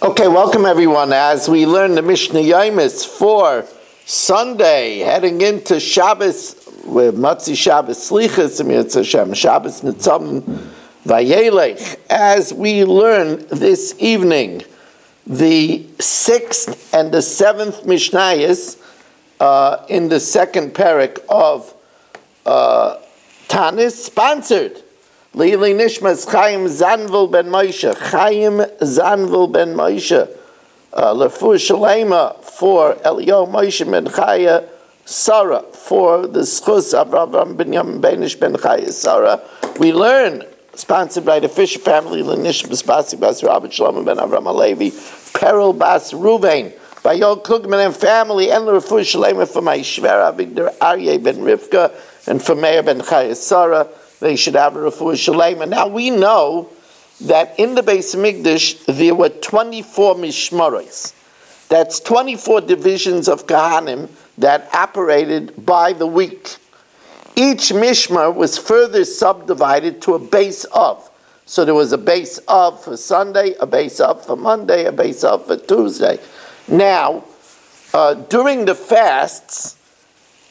Okay, welcome everyone. As we learn the Mishnah Yomis for Sunday, heading into Shabbos with Matzi Shabbos Slichas, Hashem Shabbos Nitzam Vayelech. As we learn this evening, the 6th and the 7th Mishnayos in the second parak of Tanis, sponsored Lili Nishmas Chaim Zanvil ben Moshe, Chaim Zanvil ben Moshe, Lefu Shalema for Eliyahu Moshe ben Chaya Sarah, for the Schus Avraham ben Yam Benish ben Chaya Sarah. We learn, sponsored by the Fisher family, Nishmas Basi Bas Rabbi Shlomo ben Avram Alevi, Peril Bas Ruvain, by Yol Kugman and family, and Lefu Shalema for my Shvera Avigdor Aryeh ben Rivka, and for Meir ben Chaya Sarah. They should have a refuah shalema. Now we know that in the Beis Hamikdash there were 24 mishmaros. That's 24 divisions of Kahanim that operated by the week. Each mishmar was further subdivided to a base of. So there was a base of for Sunday, a base of for Monday, a base of for Tuesday. Now, during the fasts,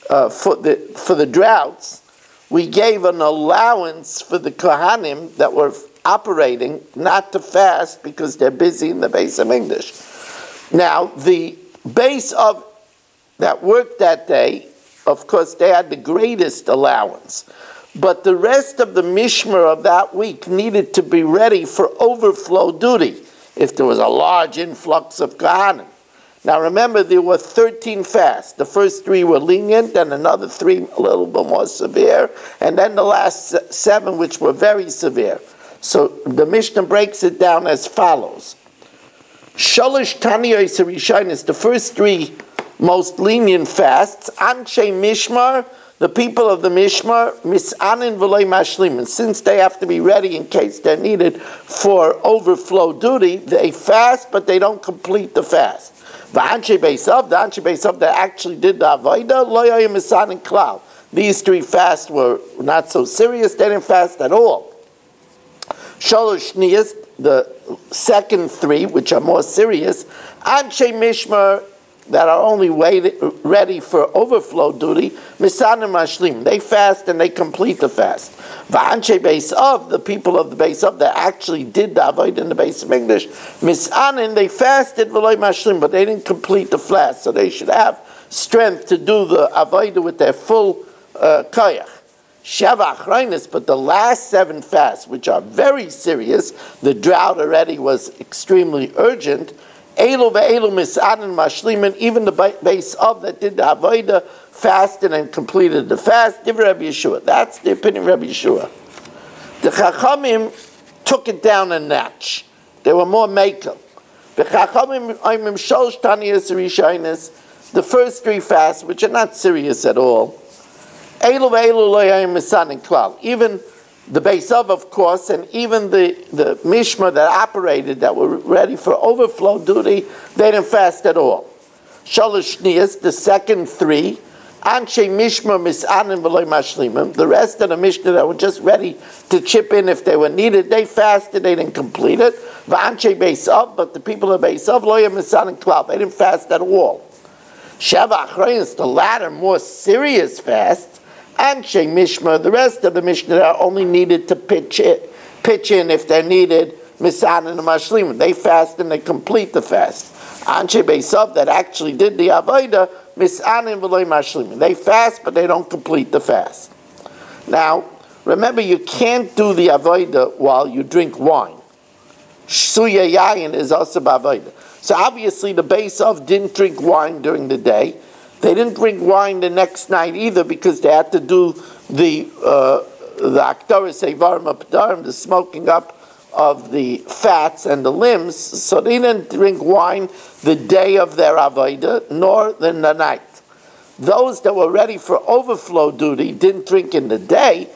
for the droughts, we gave an allowance for the Kohanim that were operating not to fast because they're busy in the Beis Hamikdash. Now, the base of that worked that day, of course, they had the greatest allowance. But the rest of the mishmar of that week needed to be ready for overflow duty if there was a large influx of Kohanim. Now remember, there were 13 fasts. The first 3 were lenient, and another 3 a little bit more severe, and then the last 7 which were very severe. So the Mishnah breaks it down as follows. Shalosh Taniyos Rishonos, the first 3 most lenient fasts, Anshe Mishmar, the people of the Mishmar, Misanin V'loi Mashlim, and since they have to be ready in case they're needed for overflow duty, they fast, but they don't complete the fast. The Anshe Beisav that actually did the Avodah, Loyoyim Misan and Klal. These 3 fasts were not so serious, they didn't fast at all. Shalosh Niyas, the second 3, which are more serious, Anshe Mishmar, that are only ready for overflow duty, Misan and Mashlim. They fast and they complete the fast. V'anshe Beis Av, the people of the Beis Av that actually did the Avodah in the Beis Hamikdash, Misanin, they fasted v'loi Mashlim, but they didn't complete the fast, so they should have strength to do the Avodah with their full koyach. Sheva Achraynis, but the last 7 fasts, which are very serious, the drought already was extremely urgent. Elu ve'elu misanin mashlimin, even the base of that did the avodah fasted and completed the fast. Divrei Rabbi Yeshua. That's the opinion of Rabbi Yeshua. The Chachamim took it down a notch. They were more makel. The Chachamim oimim shalosh taniyos rishonos, the first 3 fasts, which are not serious at all. Elu ve'elu lo yayim misanin klal. Even the base of course, and even the mishmar that operated, that were ready for overflow duty, they didn't fast at all. Shalosh Niyas, the second 3, Anshe Mishmar Misanim V'loi Mashlimim, the rest of the Mishnah that were just ready to chip in if they were needed, they fasted, they didn't complete it. V'Anshe Beisav, but the people of Beisav, Loya Misanim Klal, they didn't fast at all. Sheva Achraynos, the latter, more serious fast, Anshe Mishmar, the rest of the Mishnah are only needed to pitch in if they're needed, Misan and Mashlim. They fast and they complete the fast. Anshe Beisav, that actually did the Avodah, Misan and V'loi Mashlim. They fast, but they don't complete the fast. Now, remember, you can't do the Avodah while you drink wine. Suya Yayin is also B'Avodah. So obviously the Beisav didn't drink wine during the day. They didn't drink wine the next night either because they had to do the Aktaris Eivarim Apdarim, the smoking up of the fats and the limbs. So they didn't drink wine the day of their Avodah, nor in the night. Those that were ready for overflow duty didn't drink in the day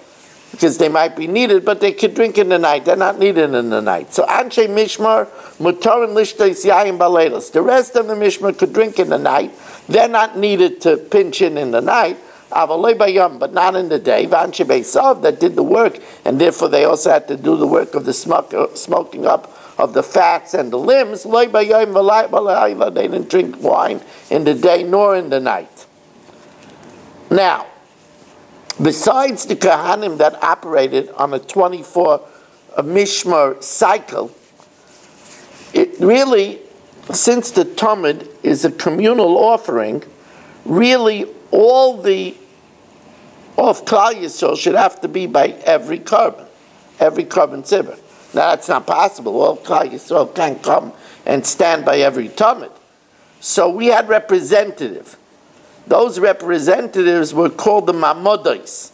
because they might be needed, but they could drink in the night. They're not needed in the night. So Anshe Mishmar, Mutar and Lishtais Yayin Baleilos. The rest of the Mishmar could drink in the night. They're not needed to pinch in the night. Avalei bayom, but not in the day. Vanche beisav, that did the work, and therefore they also had to do the work of the smoking up of the fats and the limbs. Loi bayom v'lai v'lai, they didn't drink wine in the day nor in the night. Now, besides the Kohanim that operated on a 24 Mishmar cycle, it really, since the Talmud is a communal offering, really all of Klal Yisrael should have to be by every carbon tzibur. Now that's not possible. All Klal Yisrael can't come and stand by every Talmud. So we had representative. Those representatives were called the Mamodos.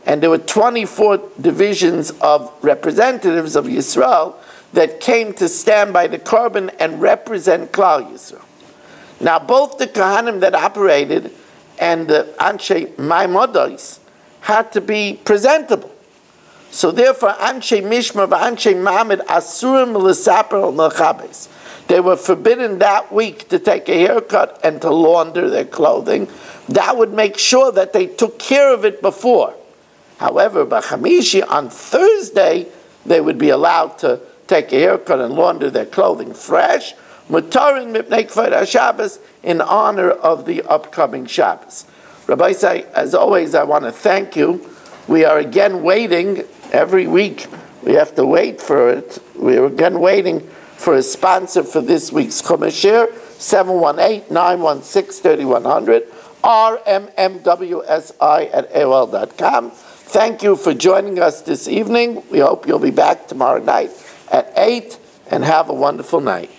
And there were 24 divisions of representatives of Yisrael that came to stand by the carbon and represent Klal Yisrael. Now both the Kohanim that operated and the Anshe Maimodos had to be presentable. So therefore, Anshe Mishmar v'Anshe Ma'amid Asurim l'saper l'chabes. They were forbidden that week to take a haircut and to launder their clothing. That would make sure that they took care of it before. However, b'chamishi, on Thursday, they would be allowed to take a haircut and launder their clothing fresh. Mutarin mipnei k'vod HaShabbos, in honor of the upcoming Shabbos. Rabbi Say, as always, I want to thank you. We are again waiting every week. We have to wait for it. We are again waiting for a sponsor for this week's Chumash, 718-916-3100, rmmwsi@aol.com. Thank you for joining us this evening. We hope you'll be back tomorrow night at 8, and have a wonderful night.